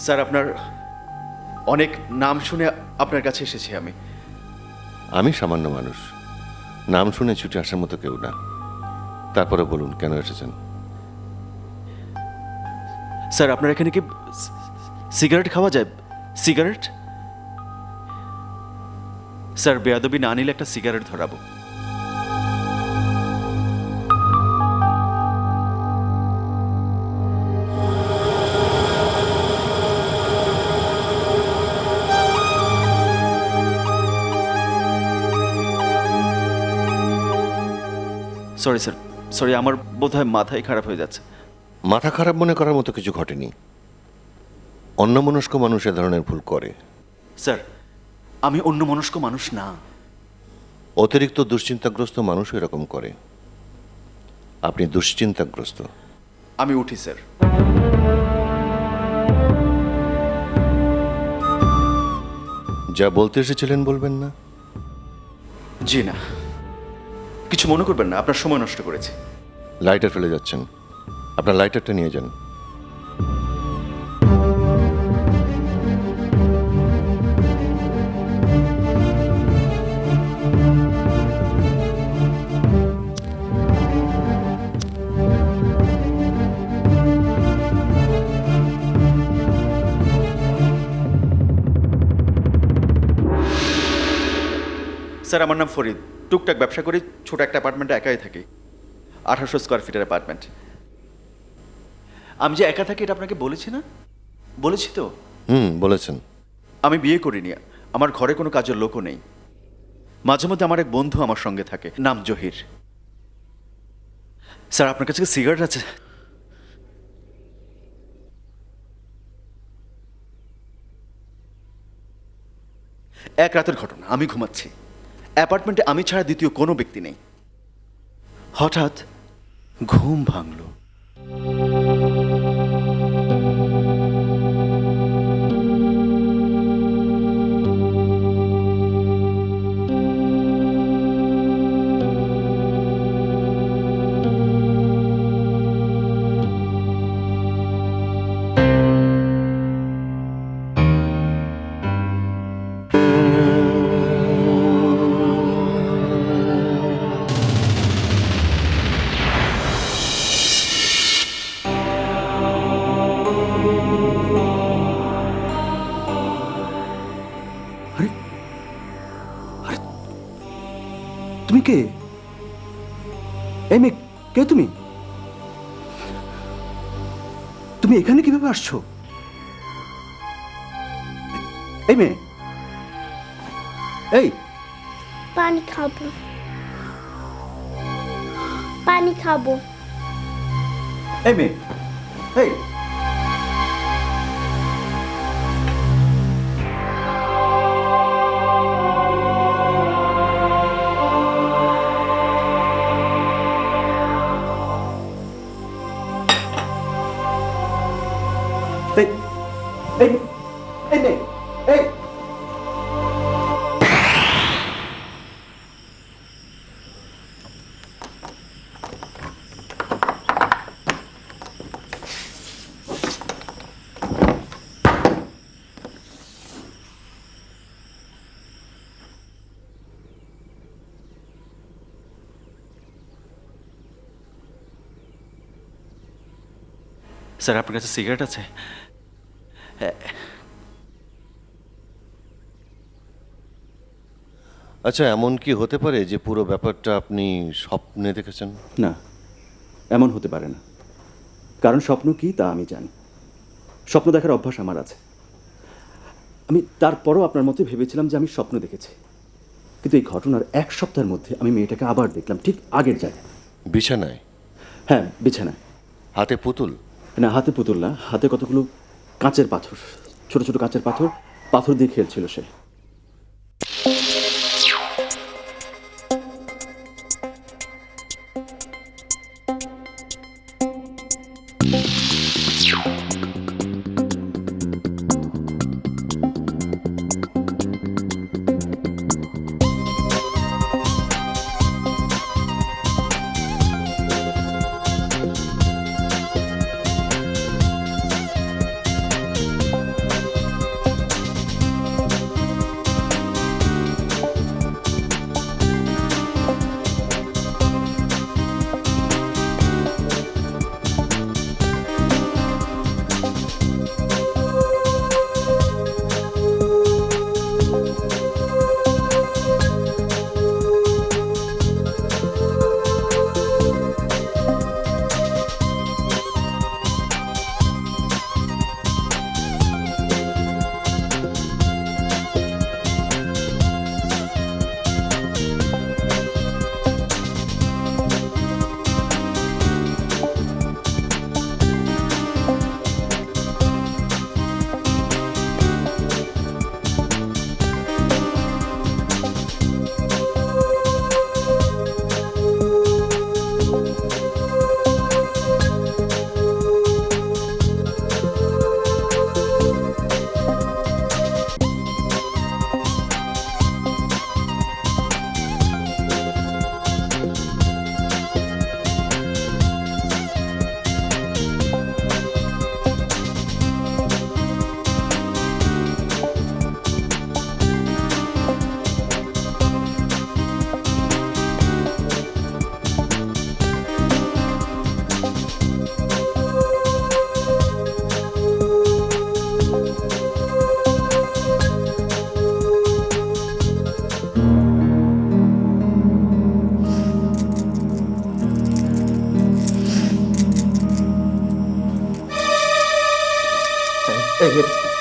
Sir আপনার অনেক নাম শুনে আপনার কাছে এসেছি আমি। আমি সামান্য মানুষ, নাম শুনে ছুটে আসার মতো কেউ না। তারপরে বলুন কেন এসেছেন? স্যার আপনার এখানে কি সিগারেট খাওয়া যায়? সিগারেট? স্যার বেয়াদবি না নিলে একটা সিগারেট ধরাবো। সরি স্যার, সরি, আমার বোধহয় মাথায় খারাপ হয়ে যাচ্ছে। মাথা খারাপ মনে করার মতো কিছু ঘটেনি। অন্যমনস্ক মানুষ এ ধরনের ভুল করে। স্যার আমি অন্যমনস্ক মানুষ না। অতিরিক্ত দুশ্চিন্তাগ্রস্ত মানুষও এরকম করে। আপনি দুশ্চিন্তাগ্রস্ত। আমি উঠি স্যার। যা বলতে এসেছিলেন বলবেন না? জি না, কিছু মনে করবেন না, আপনার সময় নষ্ট করেছি। লাইটার ফেলে যাচ্ছেন, আপনার লাইটারটা নিয়ে যান। স্যার আমার নাম ফরিদ, টুকটাক ব্যবসা করি, ছোট একটা অ্যাপার্টমেন্টে একাই থাকি, 1800 স্কোয়ার ফিটের অ্যাপার্টমেন্ট। আমি যে একা থাকি এটা আপনাকে বলেছি না? বলেছি তো। বলেছেন। আমি বিয়ে করিনি, আমার ঘরে কোনো কাজের লোকও নেই। মাঝে মধ্যে আমার এক বন্ধু আমার সঙ্গে থাকে, নাম জহির। স্যার আপনার কাছে কি সিগারেট আছে? এক রাতের ঘটনা, আমি ঘুমাচ্ছি, অ্যাপার্টমেন্টে আমি ছাড়া দ্বিতীয় কোনো ব্যক্তি নেই। হঠাৎ ঘুম ভাঙল। আরে আরে তুমি কে? এই মেয়ে, কে তুমি? তুমি এখানে কিভাবে আসছো? এই মেয়ে, এই পানি খাবো, পানি খাবো। এই মেয়ে, এই এই এই এই মেয়ে, এই স্যার আপনার কাছে সিগারেট আছে? আচ্ছা, এমন কি হতে পারে যে পুরো ব্যাপারটা আপনি স্বপ্নে দেখেছেন? না, এমন হতে পারে না। কারণ স্বপ্ন কি তা আমি জানি। স্বপ্ন দেখার অভ্যাস আমার আছে। আমি তারপরও আপনার মতে ভেবেছিলাম যে আমি স্বপ্ন দেখেছি, কিন্তু এই ঘটনার এক সপ্তাহের মধ্যে আমি মেয়েটাকে আবার দেখলাম ঠিক আগের জায়গায়। বিছানায়? হ্যাঁ, বিছানায়। হাতে পুতুল? না, হাতে পুতুল না, হাতে কতগুলো কাঁচের পাথর, ছোট ছোট কাঁচের পাথর, পাথর দিয়ে খেলছিল সে।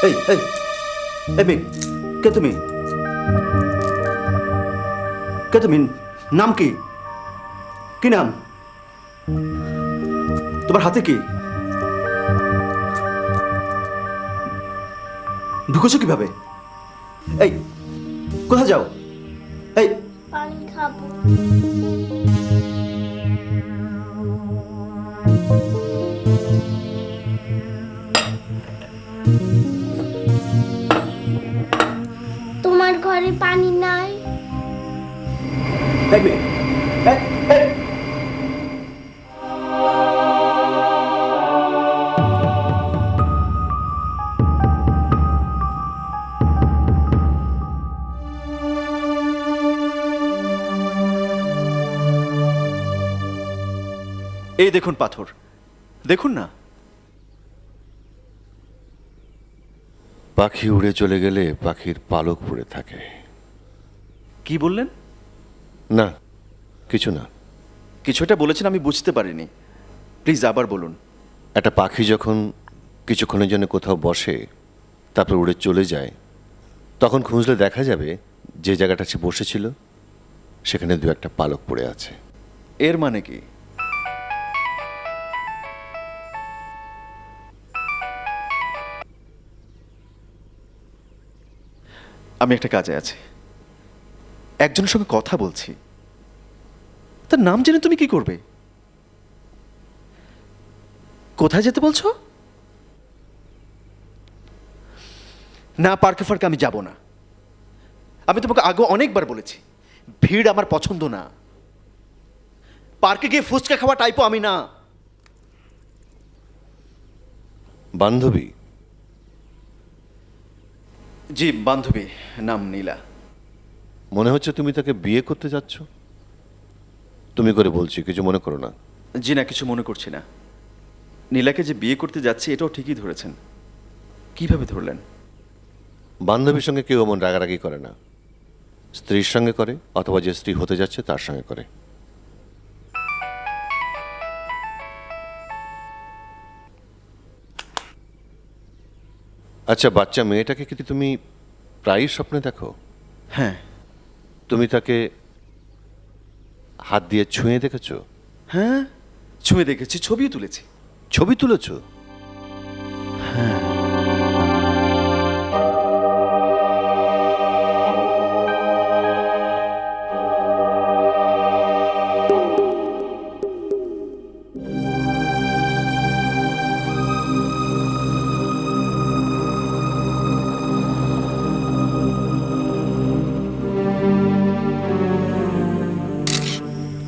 এই এই এই মেয়ে, কে তুমি? কে তুমি? নাম কি? কি নাম তোমার? হাতে কি? ঢুকেছো কিভাবে? এই কোথায় যাও? এই পানি খাবো। তোমার ঘরে পানি নাই? এই মেয়ে, এই, এই। এই দেখুন পাথর, দেখুন না। পাখি উড়ে চলে গেলে পাখির পালক পড়ে থাকে। কি বললেন? না, কিছু না। কিছু একটা বলেছেন, আমি বুঝতে পারিনি। প্লিজ আবার বলুন। একটা পাখি যখন কিছুক্ষণের জন্য কোথাও বসে তারপর উড়ে চলে যায়, তখন খুঁজলে দেখা যাবে যে জায়গাটা সে বসেছিল সেখানে দু একটা পালক পড়ে আছে। এর মানে কি? আমি একটা কাজে আছি, একজনের সঙ্গে কথা বলছি। তার নাম জেনে তুমি কি করবে? কোথায় যেতে বলছো? না, পার্কে ফার্কে আমি যাব না। আমি তোমাকে আগে অনেকবার বলেছি, ভিড় আমার পছন্দ না। পার্কে গিয়ে ফুচকা খাওয়া টাইপও আমি না। বান্ধবী? জি, বান্ধবী, নাম নীলা। মনে হচ্ছে তুমি তাকে বিয়ে করতে যাচ্ছ। তুমি করে বলছি, কিছু মনে করো না। জি না, কিছু মনে করছি না। নীলাকে যে বিয়ে করতে যাচ্ছি এটাও ঠিকই ধরেছেন। কিভাবে ধরলেন? বান্ধবীর সঙ্গে কেউ এমন রাগারাগি করে না। স্ত্রীর সঙ্গে করে, অথবা যে স্ত্রী হতে যাচ্ছে তার সঙ্গে করে। আচ্ছা, বাচ্চা মেয়েটাকে কি তুমি প্রায়ই স্বপ্নে দেখো? হ্যাঁ। তুমি তাকে হাত দিয়ে ছুঁয়ে দেখেছো? হ্যাঁ, ছুঁয়ে দেখেছি, ছবিও তুলেছি। ছবি তুলেছো?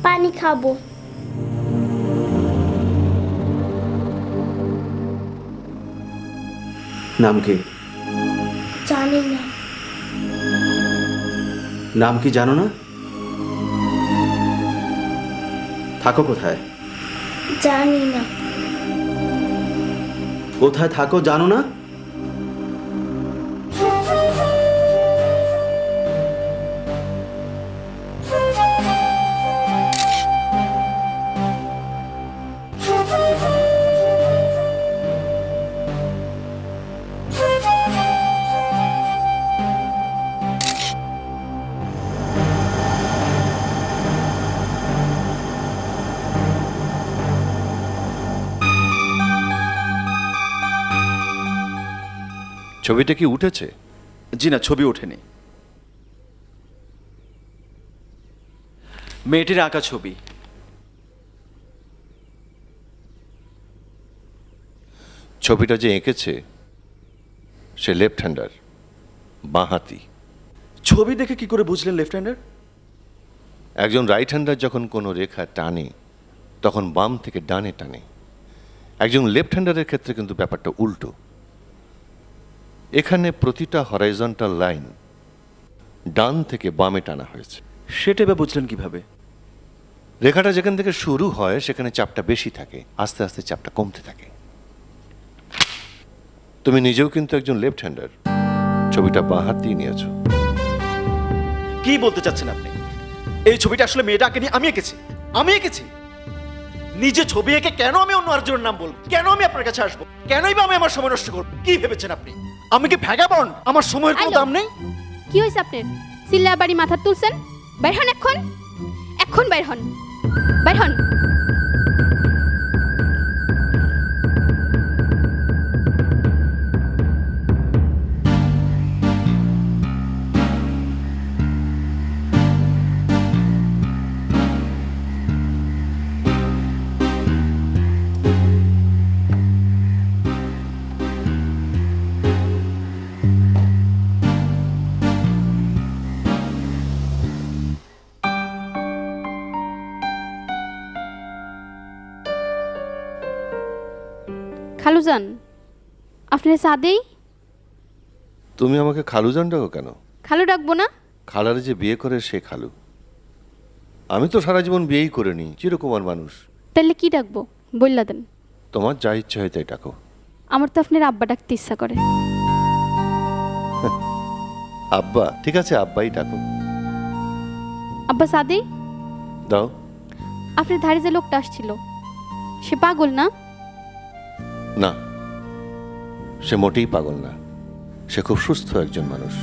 পানি খাবো। নাম কি? জানি না। নাম কি জানো না? থাকো কোথায়? জানি না। কোথায় থাকো জানো না? ছবিটা কি উঠেছে? জি না, ছবি ওঠেনি। মেয়েটির আঁকা ছবি। ছবিটা যে এঁকেছে সে লেফট হ্যান্ডার, বাঁহাতি। ছবি দেখে কি করে বুঝলেন লেফট হ্যান্ডার? একজন রাইট হ্যান্ডার যখন কোনো রেখা টানে তখন বাম থেকে ডানে টানে। একজন লেফট হ্যান্ডারের ক্ষেত্রে কিন্তু ব্যাপারটা উল্টো। এখানে প্রতিটা হরাইজন্টাল লাইন ডান থেকে বামে টানা হয়েছে। সেটা এবার বুঝলেন কিভাবে? রেখাটা যেখান থেকে শুরু হয় সেখানে চাপটা বেশি থাকে, আস্তে আস্তে চাপটা কমতে থাকে। তুমি নিজেও কিন্তু একজন লেফট হ্যান্ডার, ছবিটা বাঁ হাত দিয়ে নিয়েছো। কি বলতে চাচ্ছেন আপনি? এই ছবিটা আসলে মেয়েটাকে নিয়ে আমি এঁকেছি। আমি এঁকেছি নিজে ছবি এঁকে। কেন আমি অন্য আরেকজনের নাম বলবো? কেন আমি আপনার কাছে আসবো? কেনই বা আমি আমার সময় নষ্ট করবো? কি ভেবেছেন আপনি? আমি কি ভ্যাগাবন্ড? আমার সময়ের কোনো আইলো। দাম নেই? কি হয়েছে আপনার? চিল্লা বাড়ি মাথা তুলছেন? বাইর হন এখন, এখন বাইর হন, বাইর হন। খালুজান, আপনার চা দেই? তুমি আমাকে খালুজান ডাকো কেন? খালু ডাকবো না? খালারে যে বিয়ে করে সে খালু। আমি তো সারা জীবন বিয়েই করিনি, চিরকুমার মানুষ। তাইলে কি ডাকবো বললা দেন। তোমার যা ইচ্ছা হয় তাই ডাকো। আমার তো আপনার আব্বা ডাকতে ইচ্ছা করে। আব্বা? ঠিক আছে, আব্বাই ডাকো। আব্বা চা দেই? দাও। আপনার ধারে যে লোকটা আসছিল সে পাগল না? না, সে মোটেই পাগল না, সে খুব সুস্থ একজন মানুষ।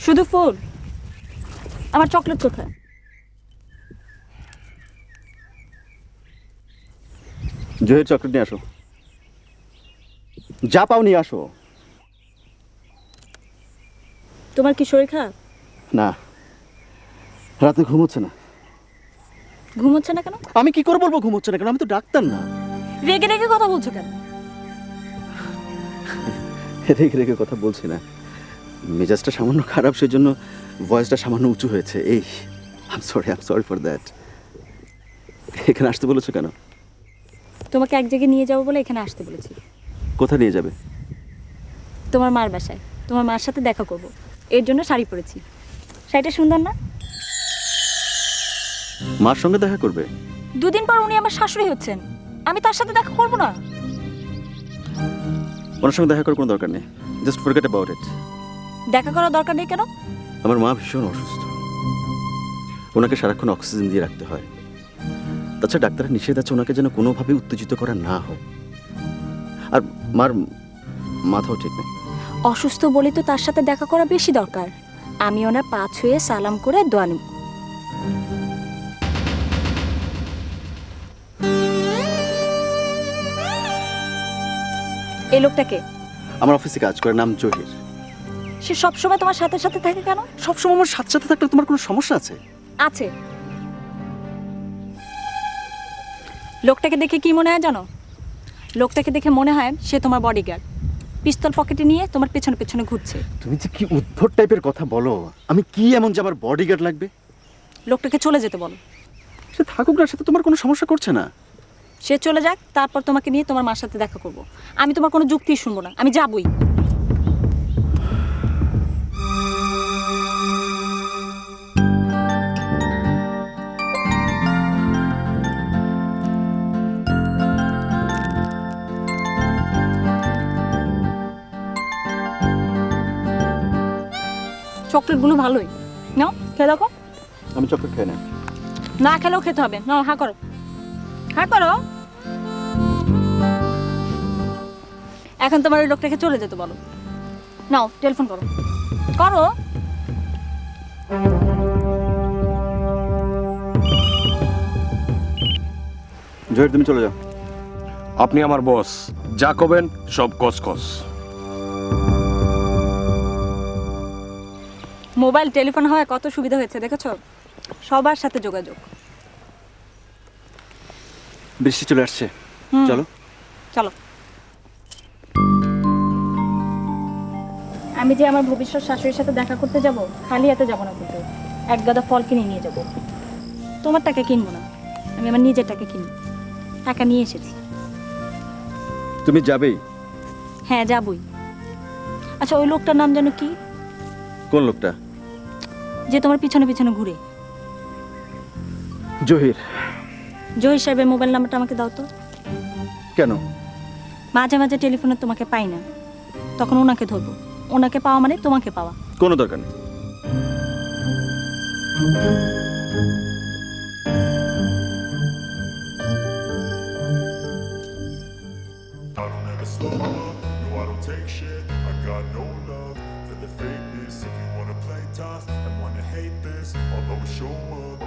শুধু ফুল? আমার চকলেট কোথায়? জহির, চকলেট নিয়ে আসো। যা পাও নিয়ে আসো। তোমার কি শরীর খারাপ? না, রাতে ঘুমোচ্ছে না। ঘুমোচ্ছে না কেন? আমি কি করে বলবো ঘুমোচ্ছে না কেন? আমি তো ডাক্তার না। রেগে রেগে কথা বলছো কেন? রেগে রেগে কথা বলছি না, মেজাজটা সামান্য খারাপ, সেজন্য ভয়েসটা সামান্য উঁচু হয়েছে। এই I am sorry for that. এখানে আসতে বলেছো কেন? তোমাকে এক জায়গায় নিয়ে যাবো বলে এখানে আসতে বলেছি। কোথায় নিয়ে যাবে? তোমার মার বাসায়। তোমার মার সাথে দেখা করব, এর জন্য শাড়ি পরেছি। শাড়িটা সুন্দর না? মার সঙ্গে দেখা করবে? দুদিন পর উনি আমার শাশুড়ি হচ্ছেন, আমি তার সাথে দেখা করব না? ওনার সঙ্গে দেখা করার কোনো দরকার নেই, জাস্ট ফরগেট অ্যাবাউট ইট। দেখা করার দরকার নেই কেন? আমার মা ভীষণ অসুস্থ, ওনাকে সারাক্ষণ অক্সিজেন দিয়ে রাখতে হয়। তাছাড়া ডাক্তারের নিষেধ আছে ওনাকে যেন কোনোভাবে উত্তেজিত করা না হোক। আর মার মাথাও ঠিক নেই। অসুস্থ বলে তো তার সাথে দেখা করা বেশি দরকার। আমি ওনার পা ছুঁয়ে সালাম করে দোয়া নেব। এই লোকটাকে? আমার অফিসে কাজ করে, নাম জহির। সে সবসময় তোমার সাথে সাথে থাকে কেন? সবসময় আমার সাথে সাথে থাকলে তোমার কোনো সমস্যা আছে? আছে। লোকটাকে দেখে কি মনে হয় জানো? লোকটাকে দেখে মনে হয় সে তোমার বডিগার্ড, পিস্তল পকেটে নিয়ে তোমার পেছনে পেছনে ঘুরছে। তুমি যে কি উদ্ভট টাইপের কথা বলো! আমি কি এমন যে আমার বডিগার্ড লাগবে? লোকটাকে চলে যেতে বলো। সে থাকুক না, সাথে তোমার কোনো সমস্যা করছে না। সে চলে যাক, তারপর তোমাকে নিয়ে তোমার মার সাথে দেখা করব। আমি তোমার কোনো যুক্তি শুনবো না, আমি যাবই। চকলেটগুলো ভালোই, নাও খেয়ে দেখো। আমি চকলেট খাই না। না খেলেও খেতে হবে, নাও হা করো, হা করো। এখন তোমার ওই লোকটাকে চলে যেতে বলো। নাও টেলিফোন করো, করো। জহির, তুমি চলে যাও। আপনি আমার বস, যা করবেন সব কসকস। মোবাইল টেলিফোন হওয়ায় কত সুবিধা হয়েছে দেখেছো? সবার সাথে যোগাযোগ। বৃষ্টি চলে আসছে, চলো। চলো। আমি যে আমার ভবিষ্যৎ শাশুড়ির সাথে দেখা করতে যাব, খালি হাতে যাব না কিন্তু, এক গাদা ফল কিনে নিয়ে যাব। তোমার টাকা কিনবো না, আমি আমার নিজের টাকা কিনবো। টাকা নিয়ে এসেছি। তুমি যাবেই? হ্যাঁ যাবই। আচ্ছা ওই লোকটার নাম যেন কি? কোন লোকটা? যে তোমার পিছনে পিছনে ঘুরে। জহির। জহির সাহেবের মোবাইল নাম্বারটা আমাকে দাও তো। কেন? মাঝে মাঝে টেলিফোনে তোমাকে পাই না, তখন ওনাকে ধরবো। ওনাকে পাওয়া মানে তোমাকে পাওয়া। কোনো দরকার নেই। I don't ever slow up, no I don't take shit. I got no love for the fakeness. If you wanna play tough and wanna hate this, I'll always show up.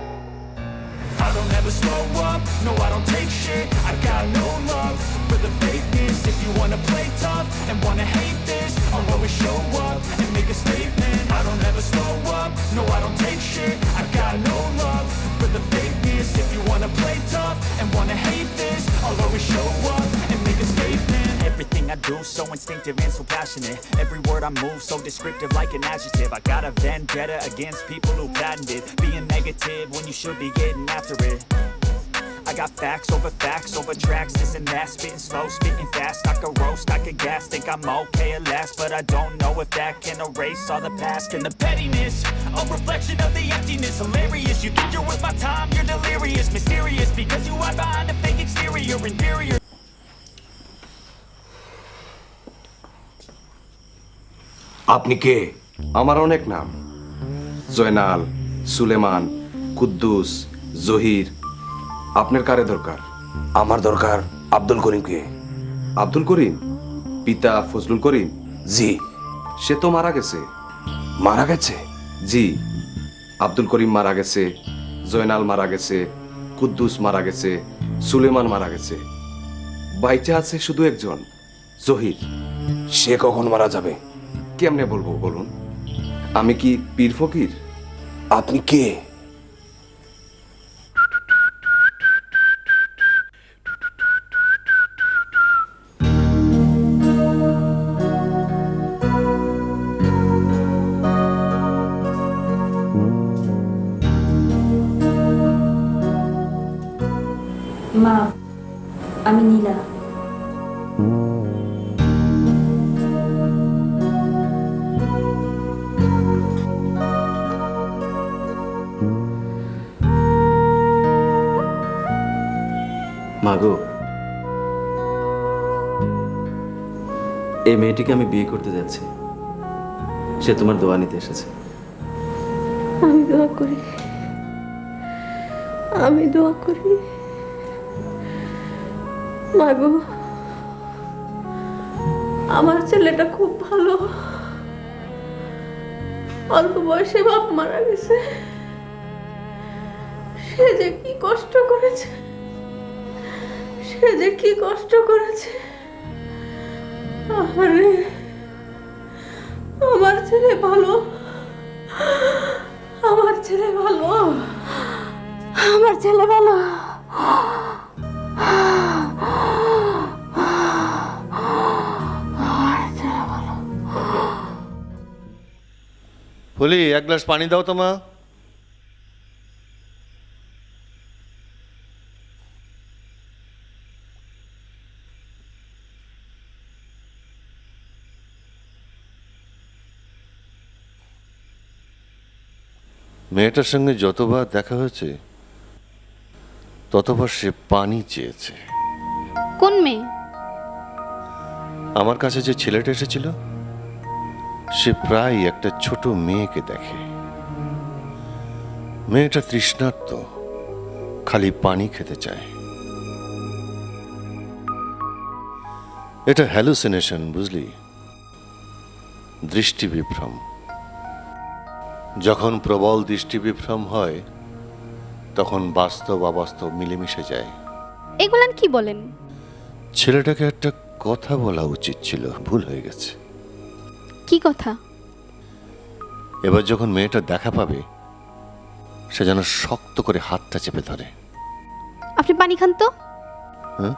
I don't ever slow up, no I don't take shit. I got no love for the fakeness. If you wanna play tough and wanna hate this, I'll always show up and make a statement. I don't ever slow up, no I don't take shit. I got no love for the fakeness. If you wanna play tough and wanna hate this, I'll always show up and make a statement. Everything I do so instinctive and so passionate. Every word I move so descriptive like an adjective. I got a vendetta against people who patented being negative when you should be getting after it. I got facts over tracks, this and that. Spitting slow, spitting fast. I could roast, I could gas. Think I'm okay at last, but I don't know if that can erase all the past. And the pettiness, a reflection of the emptiness. Hilarious, you think you're worth my time, you're delirious. Mysterious, because you hide behind a fake exterior. Inferior. আপনি কে? আমার অনেক নাম, জয়নাল, সুলেমান, কুদ্দুস, জহির। আপনার কারে দরকার? আমার দরকার আব্দুল করিমকে। আব্দুল করিম? পিতা ফজলুল করিম? জি। সে তো মারা গেছে। মারা গেছে? জি। আব্দুল করিম মারা গেছে, জয়নাল মারা গেছে, কুদ্দুস মারা গেছে, সুলেমান মারা গেছে। বাইচা আছে শুধু একজন, জহির। সে কখন মারা যাবে? কেমনে বলবো বলুন? আমি কি পীর ফকির? আপনি কে? মা, আমি নীলা। মাগো, এই মেয়েটিকে আমি বিয়ে করতে যাচ্ছি। সে তোমার দোয়া নিতে এসেছে। আমি দোয়া করি, আমি দোয়া করি। মাগো, আমার ছেলেটা খুব ভালো। অল্প বয়সে বাপ মারা গেছে। সে যে কি কষ্ট করেছে, সে যে কি কষ্ট করেছে। আরে, আমার ছেলে ভালো, আমার ছেলে ভালো, আমার ছেলে ভালো। ফুলি, এক গ্লাস পানি দাও তো মা। মেয়েটার সঙ্গে যতবার দেখা হয়েছে ততবার সে পানি চেয়েছে। কোন মেয়ে? আমার কাছে যে ছেলেটা এসেছিল সে প্রায় একটা ছোট মেয়েকে দেখে। মেয়েটা তৃষ্ণার্ত, খালি পানি খেতে চায়। এটা হ্যালুসিনেশন, বুঝলি? দৃষ্টিবিভ্রম। যখন প্রবল দৃষ্টিবিভ্রম হয় তখন বাস্তব অবাস্তব মিলেমিশে যায়। এগুলান কি বলেন? ছেলেটাকে একটা কথা বলা উচিত ছিল, ভুল হয়ে গেছে। কি কথা? এবার যখন মেয়েটা দেখা পাবে সে যেন শক্ত করে হাতটা চেপে ধরে। আপনি পানি খান তো। হ্যাঁ,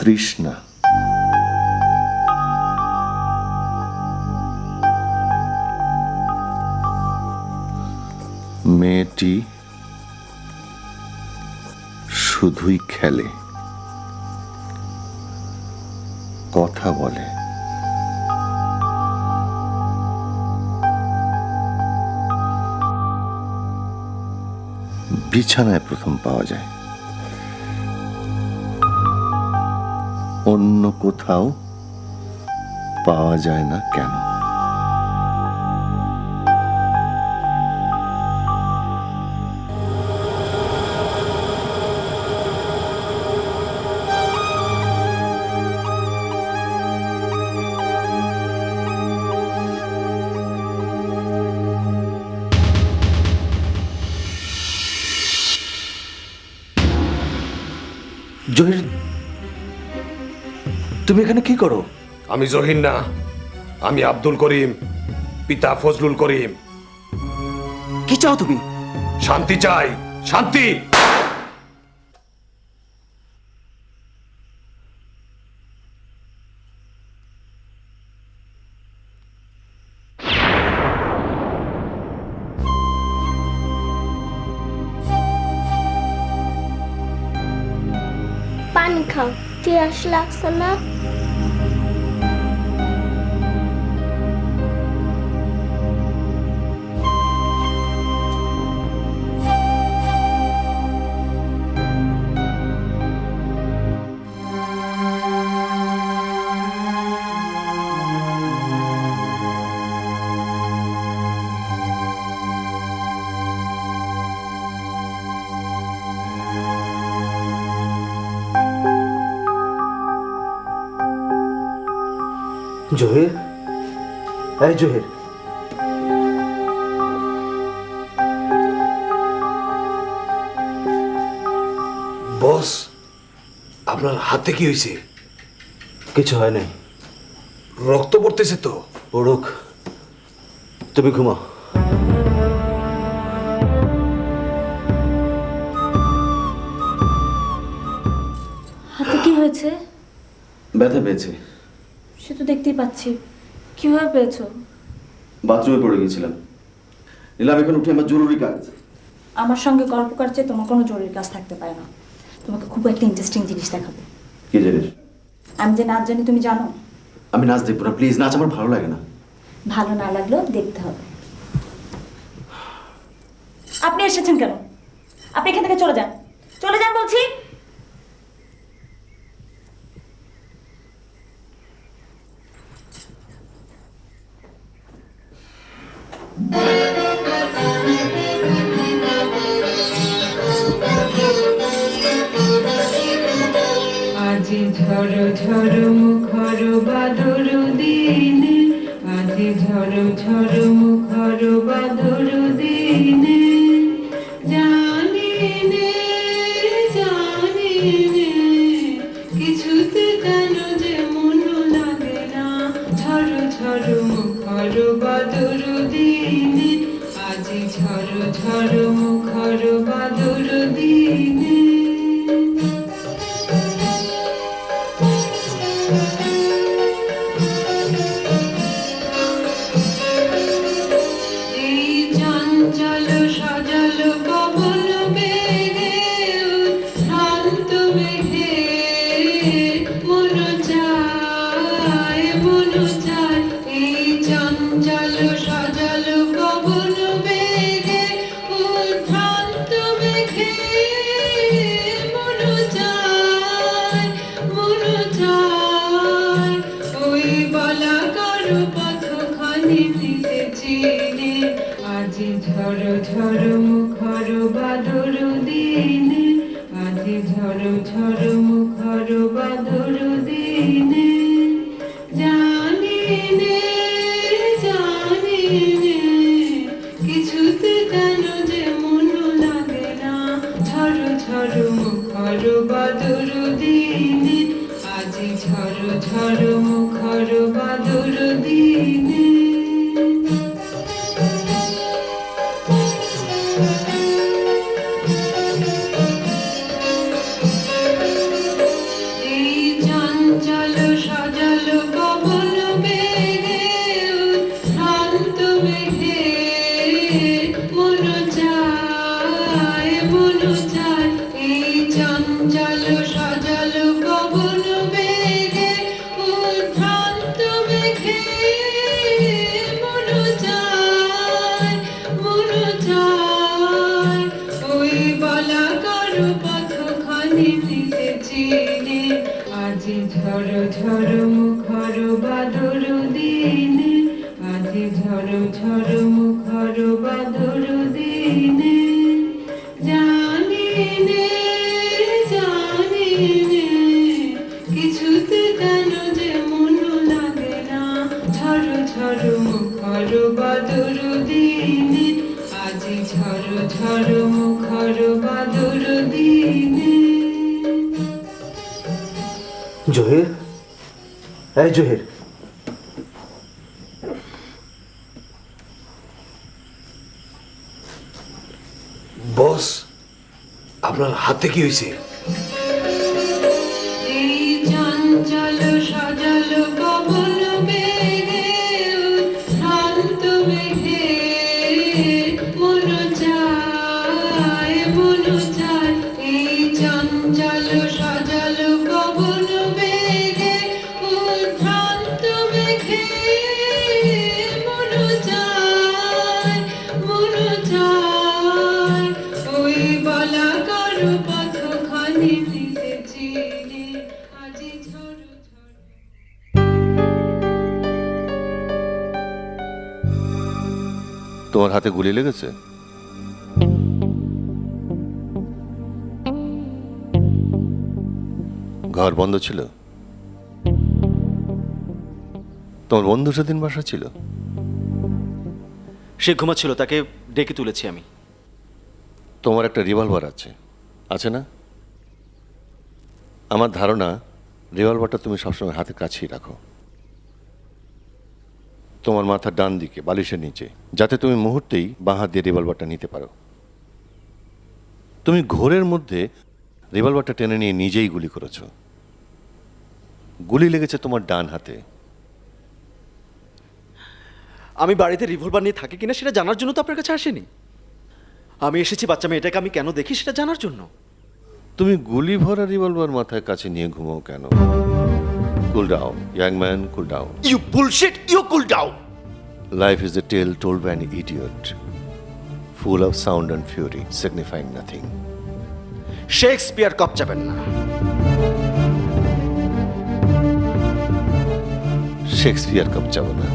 তৃষ্ণা। মেয়েটি শুধুই খেলে, কথা বলে। বিছানায় প্রথম পাওয়া যায়, অন্য কোথাও পাওয়া যায় না কেন? জহির, তুমি এখানে কি করো? আমি জহির না, আমি আব্দুল করিম, পিতা ফজলুল করিম। কি চাও তুমি? শান্তি চাই, শান্তি। পানি খাও, তিয়াস লাগছে না? জহির, এই জহির, বস, আপনার হাতে কি হয়েছে? কিছু হয় নাই। রক্ত পড়তেছে তো। পড়ুক, তুমি ঘুমাও। হাতে কি হয়েছে? ব্যথা পেয়েছে। সে তো দেখতেই পাচ্ছি। কিভাবে পেয়েছো? বাথরুমে পড়ে গেছিলাম। নিলাম, এখন উঠে আমার জরুরি কাজ। আমার সঙ্গে গল্প করছে, তোমার কোনো জরুরি কাজ থাকতে পারে না। তোমাকে খুব একটা ইন্টারেস্টিং জিনিস দেখাবো। কি জিনিস? আমি যে নাচ জানি তুমি জানো? আমি নাচ দেখবো না, প্লিজ। নাচ আমার ভালো লাগে না। ভালো না লাগলেও দেখতে হবে। আপনি এসেছেন কেন? আপনি এখান থেকে চলে যান, চলে যান বলছি। আজি ঝড় ঝড় মুখর বাদর দিনে, আজি ঝড় ঝড় মুখর বাদর দিনে, জানি নে কিছুতে কেন যে মন লাগে না। ঝড় ঝড় মুখর বাদর দিনে, আজি ঝড় ঝড় মুখর বাদর দিনে। চঞ্চল সজল পবন বেগে শান্ত মেঘে মন চায়, মন চায়। এই চঞ্চল সজল পবন বেগে শান্ত মেঘে মন চায়, মন চায়। ওই বলা করো পথখানি দিতে চিনে, আজি ঝড় ঝড় মুখর বাদর দিনে, আজি ঝড় ঝড় মুখর বাদর দিনে, জানি নে কিছুতে কেন যে মন লাগে না। ঝড় ঝড় মুখর বাদর দিনে, আজি ঝড় ঝড় মুখর বাদর দিনে। এই করো পথখানি দিতে চিনে আজি ঝড়ো ঝড়ো মুখর বাদর দিনে আজি ঝড়ো ঝড়ো মুখর বাদর দিনে জানি নে কিছুতে কেন যে মন লাগে না ঝড়ো ঝড়ো মুখর বাদর দিনে আজি ঝড়ো ঝড়ো মুখর বাদর দিনে। জহির, এই জহির, বস আপনার হাতে কি হয়েছে? এই চঞ্চল সজল পবন বেগে শান্ত মেঘে মন চায় এই চঞ্চল সজল পবন বেগে শান্ত মেঘে মন চায় ওই বলা করো পথখানি দিতে চিনে আজি ঝড়ো ঝড়ো। তোমার হাতে গুলি লেগেছে? ঘর বন্ধ ছিল? তোমার বন্ধু সেদিন বাসা ছিল? সে ঘুমাচ্ছিল, তাকে ডেকে তুলেছি আমি। তোমার একটা রিভলভার আছে, আছে না? আমার ধারণা রিভলভারটা তুমি সবসময় হাতের কাছেই রাখো, তোমার মাথার ডান দিকে বালিশের নিচে, যাতে তুমি মুহূর্তেই বাঁ হাত দিয়ে রিভলভারটা নিতে পারো। তুমি ঘোরের মধ্যে রিভলভারটা টেনে নিয়ে নিজেই গুলি করেছো। গুলি লেগেছে তোমার ডান হাতে। আমি বাড়িতে রিভলভার নিয়ে থাকি কিনা সেটা জানার জন্য তো আপনার কাছে আসেনি। আমি এসেছি বাচ্চা মেয়েটাকে আমি কেন দেখি সেটা জানার জন্য। তুমি গুলি ভরা রিভলভার মাথায় কাছে নিয়ে ঘুমাও কেন? Cool down young man, cool down. You bullshit, you cool down. Life is a tale told by an idiot, full of sound and fury, signifying nothing. Shakespeare কপ যাবেন না। শেক্সপিয়ার কাপ চাবো না?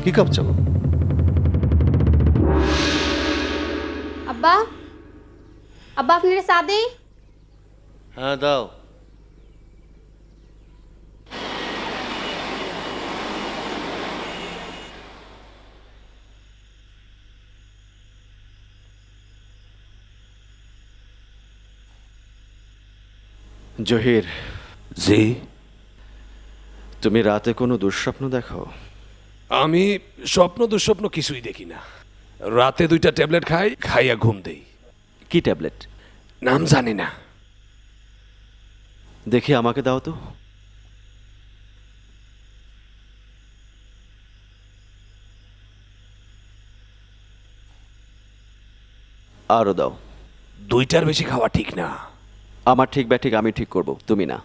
কি কাপ চাবো? আব্বা, আব্বা আপনার চা দেই? হ্যাঁ দাও। জহির, জি, তুমি রাতে কোনো দুঃস্বপ্ন দেখো? আমি স্বপ্ন দুঃস্বপ্ন কিছুই দেখি না। রাতে 2টা ট্যাবলেট খাইয়া ঘুম দেই। কি ট্যাবলেট? নাম জানি না। দেখি আমাকে দাও তো। আরো দাও। 2টার বেশি খাওয়া ঠিক না। আমার ঠিক ব্যাঠিক আমি ঠিক করব, তুমি না।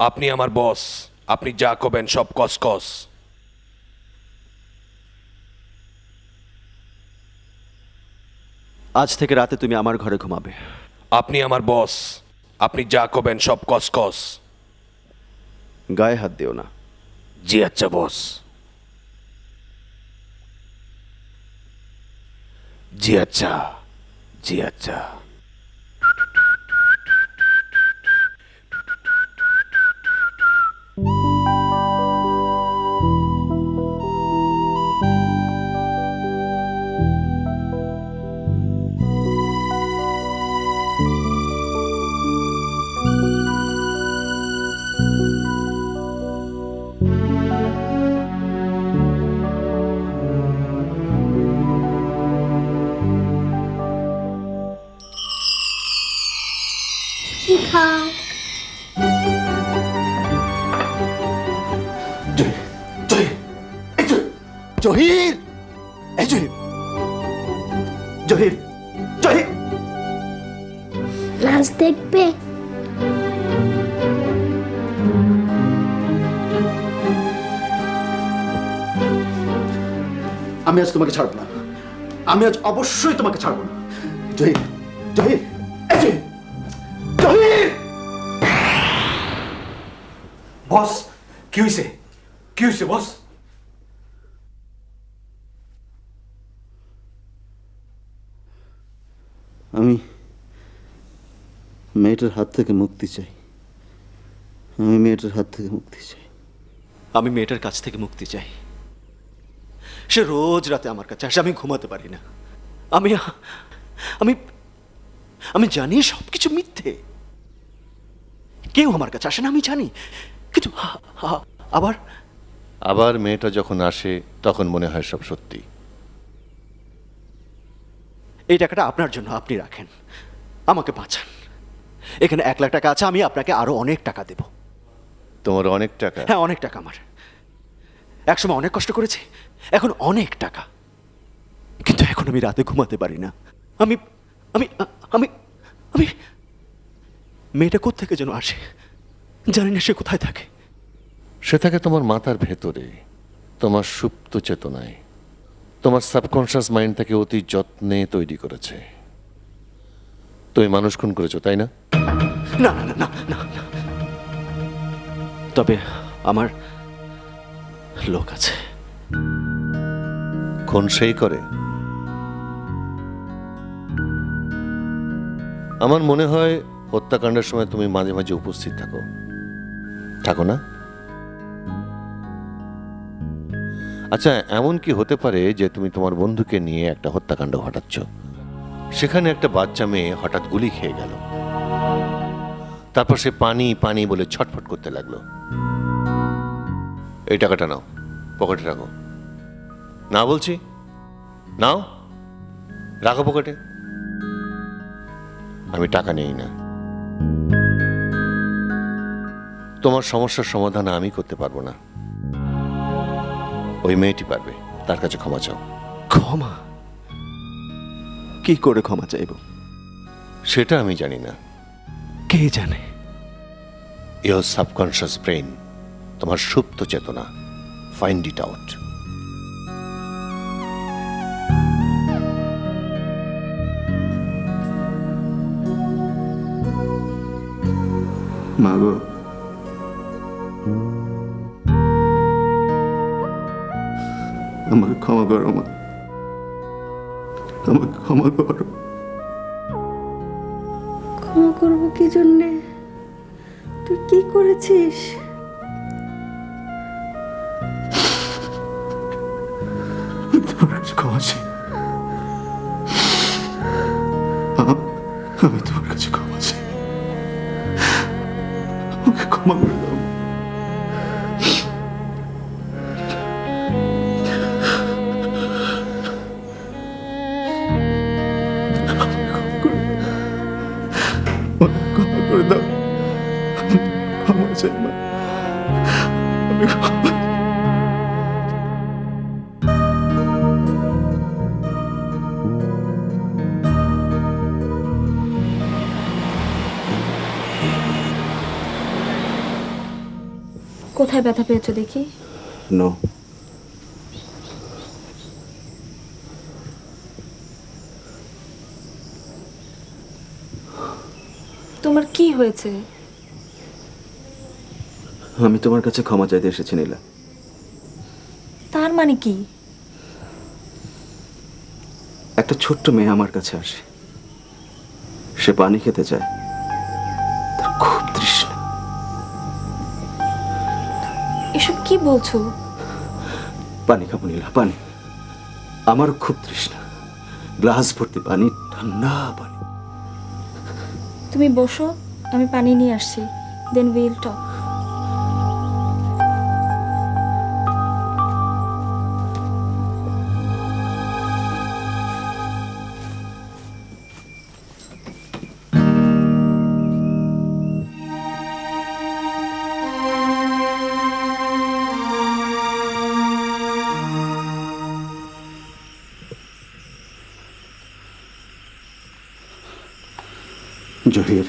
আপনি আমার বস, আপনি যা করবেন সব কস। আজ থেকে রাতে তুমি আমার ঘরে ঘুমাবে। আপনি আমার বস, আপনি যা করবেন সব কস। গায়ে হাত দিও না। জি আচ্ছা বস। জি আচ্ছা, জি আচ্ছা। কি খাও? জহির, এই জহির, জহির, জহির। নাচ দেখবে? আমি আজ তোমাকে ছাড়বো না। আমি আজ অবশ্যই তোমাকে ছাড়বো না। জহির, জহির, এই জহির। বস কি হয়েছে? কি হয়েছে বস? আমি মেয়েটার হাত থেকে মুক্তি চাই। আমি মেয়েটার হাত থেকে মুক্তি চাই। আমি মেয়েটার কাছ থেকে মুক্তি চাই। সে রোজ রাতে আমার কাছে আসে, আমি ঘুমাতে পারি না। আমি আমি আমি জানি সব কিছু মিথ্যে, কেউ আমার কাছে আসে না, আমি জানি, কিন্তু আবার আবার মেয়েটা যখন আসে তখন মনে হয় সব সত্যি। এই টাকাটা আপনার জন্য, আপনি রাখেন, আমাকে বাঁচান। এখানে 1 লাখ টাকা আছে, আমি আপনাকে আরো অনেক টাকা দেব। তোমার অনেক টাকা? হ্যাঁ, অনেক টাকা আমার। একসময় অনেক কষ্ট করেছি, এখন অনেক টাকা, কিন্তু এখন আমি রাতে ঘুমাতে পারি না। আমি আমি আমি আমি মেয়েটা কোত্থেকে যেন আসে, জানি না সে কোথায় থাকে। সে থাকে তোমার মাথার ভেতরে, তোমার সুপ্ত চেতনায়। তোমার সাবকনশিয়াস মাইন্ড তাকে অতি যত্নে তৈরি করেছে। তুমি মানুষ খুন করেছো, তাই না? না না না না না, তবে আমার লোক আছে। খুন সেই করে? আমার মনে হয় হত্যাকাণ্ডের সময় তুমি মাঝে মাঝে উপস্থিত থাকো, থাকো না? আচ্ছা, এমন কি হতে পারে যে তুমি তোমার বন্ধুকে নিয়ে একটা হত্যাকাণ্ড ঘটাচ্ছ, সেখানে একটা বাচ্চা মেয়ে হঠাৎ গুলি খেয়ে গেল, তারপর সে পানি পানি বলে ছটফট করতে লাগলো। এই টাকাটা নাও, পকেটে রাখো। না বলছি, নাও, রাখো পকেটে। আমি টাকা নেই না। তোমার সমস্যার সমাধান আমি করতে পারবো না, ওই মেয়েটি পারবে। তার কাছে ক্ষমা চাও। ক্ষমা? কি করে ক্ষমা চাইব? সেটা আমি জানি না। কে জানে? ইয়োর সাবকনশিয়াস ব্রেন, তোমার সুপ্ত চেতনা। Find it out. মা গো, আমাকে ক্ষমা করো মা, আমাকে ক্ষমা করো। ক্ষমা করবো কি জন্যে? তুই কি করেছিস? তোমার কাছে ক্ষমা চাই। আমি তোমার কাছে ক্ষমা চাই। আমাকে ক্ষমা করে দাও। ক্ষমা করে দাও। ক্ষমা চাই মা, আমি ক্ষমা। কোথায় ব্যথা পেয়েছো দেখি? নো, তোমার কি হয়েছে? আমি তোমার কাছে ক্ষমা চাইতে এসেছি নীলা। তার মানে কি? একটা ছোট্ট মেয়ে আমার কাছে আসে, সে পানি খেতে চায়, তার খুব তৃষ্ণা। এসব কি বলছো? পানি খাবো নীলা, পানি। আমারও খুব তৃষ্ণা, গ্লাস ভর্তি পানি, ঠান্ডা পানি। তুমি বসো, আমি পানি নিয়ে আসছি, দেন উইল টক। জহির,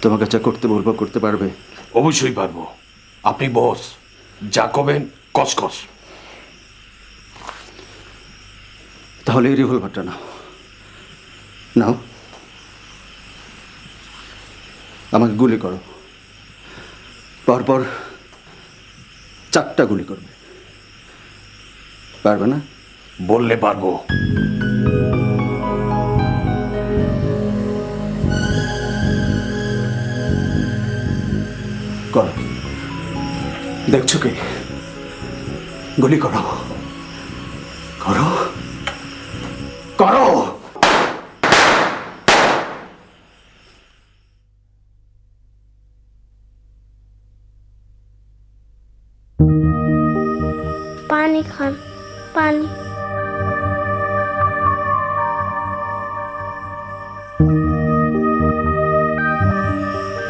তোমার কাছে করতে বলবো, করতে পারবে? অবশ্যই পারবো। আপনি বস, যা কবেন কসকস। তাহলে এই রিভলভারটা নাও, নাও, আমাকে গুলি করো। পরপর 4টা গুলি করবে, পারবে না? বললে পারবো। করো। দেখছো কি? গুলি করো, করো, করো। पानी खान पानी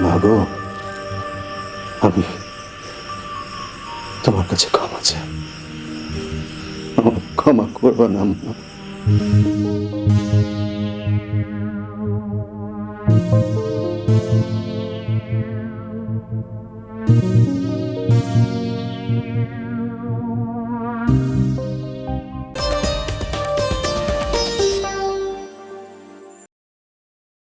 মাগো, আমি তোমার কাছে ক্ষমা চাই, আমার ক্ষমা করবো না মা।